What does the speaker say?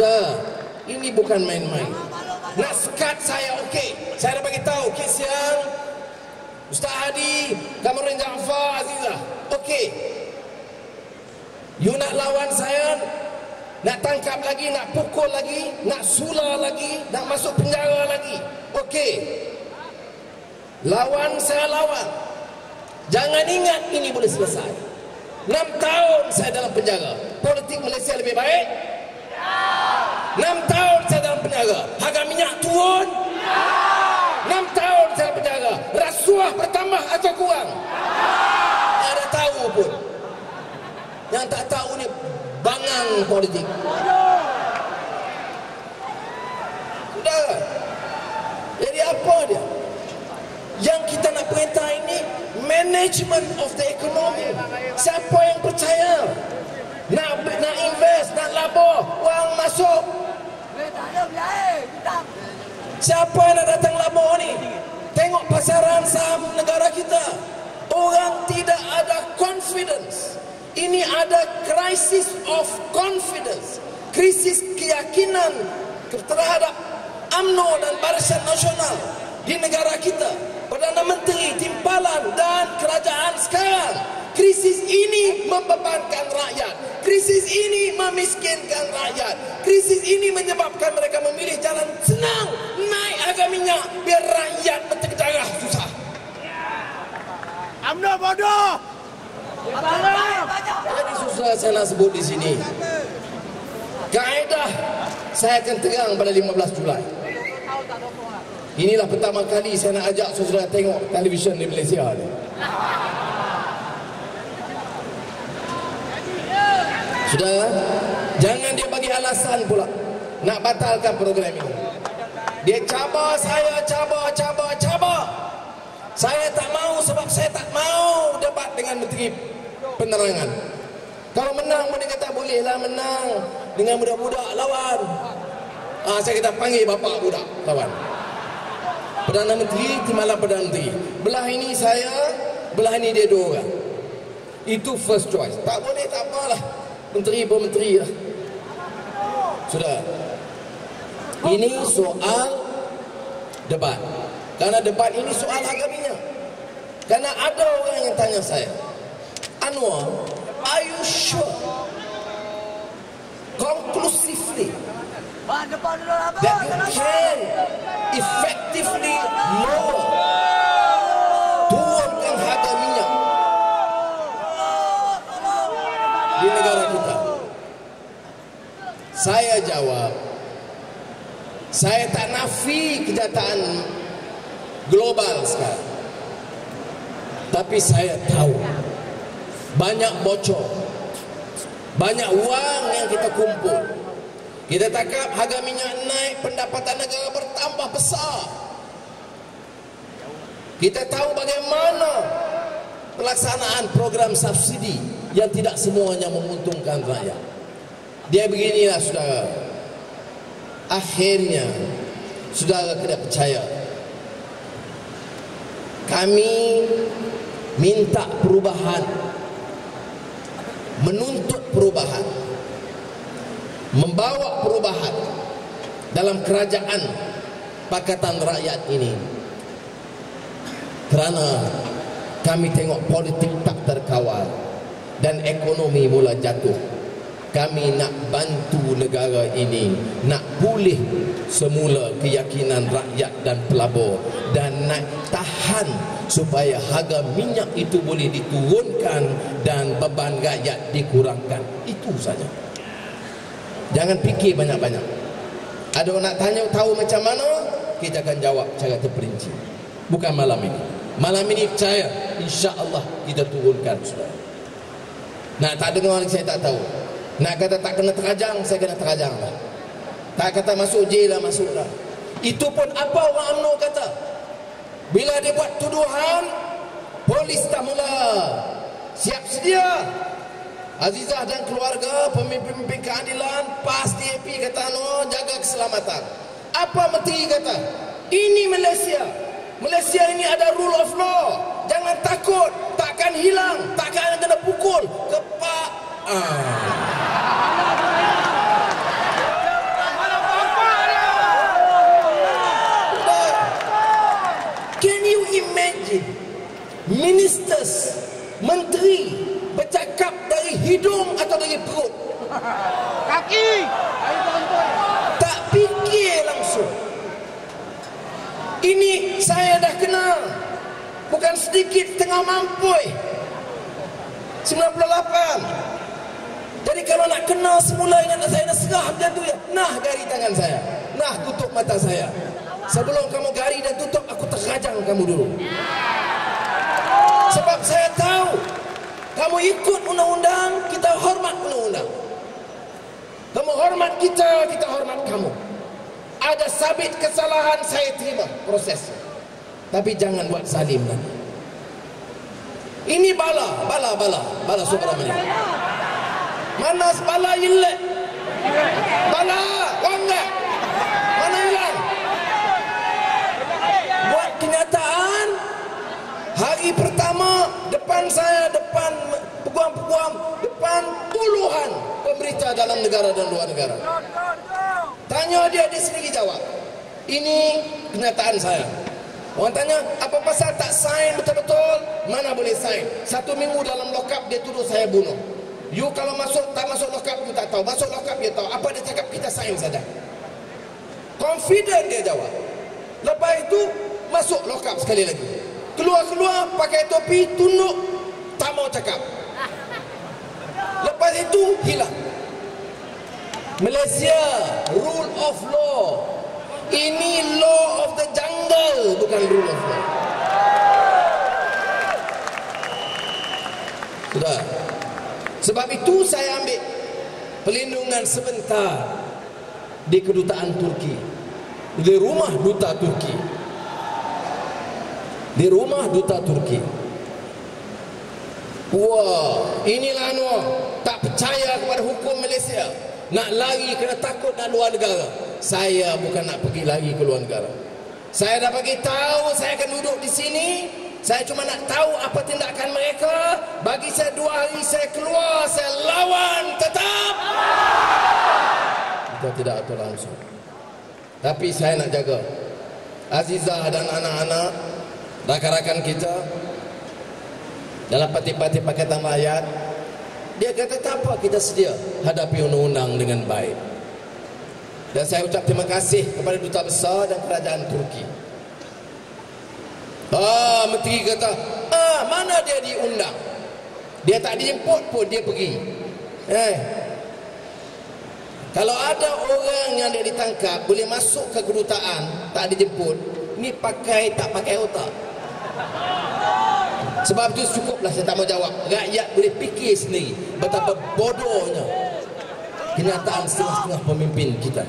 Sudah, ini bukan main-main. Nak sekat saya, okey. Saya dah bagi tahu, okey siang. Ustaz Hadi, Kamarudin Jaafar, Azizah. Okey. You nak lawan saya, nak tangkap lagi, nak pukul lagi, nak sula lagi, nak masuk penjara lagi. Okey. Lawan saya lawan. Jangan ingat ini boleh selesai. 6 tahun saya dalam penjara. Politik Malaysia lebih baik? 6 tahun saya dalam penjara. Harga minyak turun? 6 tahun saya dalam penjara. Rasuah bertambah atau kurang? Ada tahu pun. Yang tak tahu ni bangang politik. Sudah. Jadi apa dia? Yang kita nak perintah ini management of the economy. Siapa yang percaya? Nak invest, nak labur, wang masuk. Siapa yang nak datang labur ni? Tengok pasaran saham negara kita. Orang tidak ada confidence. Ini ada crisis of confidence. Krisis keyakinan terhadap UMNO dan Barisan Nasional di negara kita. Perdana Menteri, timpalan dan kerajaan sekarang. Krisis ini membebankan rakyat. Krisis ini memiskinkan rakyat. Krisis ini menyebabkan mereka memilih jalan senang, naik harga minyak biar rakyat berdarah susah. UMNO bodoh. Jadi susah saya nak sebut di sini. Kaedah saya akan terang pada 15 Julai. Inilah pertama kali saya nak ajak saudara tengok televisyen di Malaysia ni. Sudah, jangan dia bagi alasan pula nak batalkan program ini. Dia cabar saya, cabar. Saya tak mau sebab saya tak mau debat dengan Menteri Penerangan. Kalau menang pun dia kata bolehlah menang dengan budak-budak lawan. Saya kata panggil bapak budak lawan. Perdana Menteri, timbalan Perdana Menteri. Belah ini saya, belah ini dia 2 orang. Itu first choice. Tak boleh, tak apalah. Menteri pun menteri lah. Sudah. Ini soal debat. Karena debat ini soal harga minyak. Karena ada orang yang tanya saya, Anwar, are you sure conclusively that you can effectively lower, turunkan harga minyak di negara kita? Saya jawab, saya tak nafi kenyataan global sekarang, tapi saya tahu banyak bocor, banyak wang yang kita kumpul. Kita tangkap harga minyak naik, pendapatan negara bertambah besar. Kita tahu bagaimana pelaksanaan program subsidi yang tidak semuanya menguntungkan rakyat. Dia beginilah saudara. Akhirnya saudara kena percaya, kami minta perubahan, menuntut perubahan, membawa perubahan dalam kerajaan Pakatan Rakyat ini. Kerana kami tengok politik tak terkawal dan ekonomi mula jatuh. Kami nak bantu negara ini nak pulih semula keyakinan rakyat dan pelabur, dan nak tahan supaya harga minyak itu boleh diturunkan dan beban rakyat dikurangkan. Itu saja. Jangan fikir banyak-banyak. Ada orang nak tanya tahu macam mana, kita akan jawab secara terperinci. Bukan malam ini. Malam ini percaya, insya-Allah kita turunkan saudara. Nak tak dengar lagi saya tak tahu. Nak kata tak kena terajang, saya kena terajang lah. Tak kata masuk jail lah, masuk lah. Itu pun apa orang UMNO kata. Bila dia buat tuduhan, polis tak mula siap sedia. Azizah dan keluarga, pemimpin-pemimpin keadilan, PAS, DAP kata no, jaga keselamatan. Apa menteri kata? Ini Malaysia. Malaysia ini ada rule of law. Jangan takut, takkan hilang, takkan kena pukul. imagine ministers, menteri bercakap dari hidung atau dari perut? Kaki. Tak fikir langsung. Ini saya dah kenal. Bukan sedikit, tengah mampui 98. Jadi kalau nak kenal semula, ingat saya dah serah macam tu ya. Nah, gari tangan saya. Nah, tutup mata saya. Sebelum kamu gari dan tutup, aku terajang kamu dulu. Sebab saya tahu kamu ikut undang-undang, kita hormat undang-undang. Kamu hormat kita, kita hormat kamu. Ada sabit kesalahan, saya terima proses. Tapi jangan buat salim lagi. Ini bala Subramania. Mana bala ilek? Bala, wangga. Mana hilang? Buat kenyataan, hari pertama depan saya, depan peguam-peguam, depan puluhan pemberita dalam negara dan luar negara. Tanya dia sendiri jawab. Ini kenyataan saya. Orang tanya, apa pasal tak sign betul-betul? Mana boleh sign? 1 minggu dalam lokap dia tuduh saya bunuh. You kalau tak masuk lokap, you tak tahu. Masuk lokap, dia tahu. Apa dia cakap, kita sign saja. Confident dia jawab. Lepas itu, masuk lokap sekali lagi. Keluar-keluar, pakai topi, tunduk, tak mau cakap. Lepas itu, hilang. Malaysia, rule of law. Ini law of the jungle, bukan rule of law. Sudah. Sebab itu saya ambil pelindungan sebentar di kedutaan Turki, di rumah duta Turki, di rumah duta Turki. Wah, inilah Anwar tak percaya kepada hukum Malaysia, nak lari kerana takut nak luar negara. Saya bukan nak pergi lagi ke luar negara. Saya dah bagi tahu saya akan duduk di sini. Saya cuma nak tahu apa tindakan mereka. Bagi saya 2 hari saya keluar, saya lawan tetap. Kita tidak atur langsung. Tapi saya nak jaga Azizah dan anak-anak, rakan-rakan kita dalam parti-parti Pakatan Rakyat. Dia kata tak apa, kita sedia hadapi undang-undang dengan baik. Dan saya ucap terima kasih kepada Duta Besar dan Kerajaan Turki. Menteri kata, mana dia diundang? Dia tak dijemput pun dia pergi. Kalau ada orang yang dia ditangkap boleh masuk ke kedutaan tak dijemput, ni tak pakai otak. Sebab itu cukuplah, saya tak mau jawab. Rakyat boleh fikir sendiri betapa bodohnya kenyataan setengah-setengah pemimpin kita.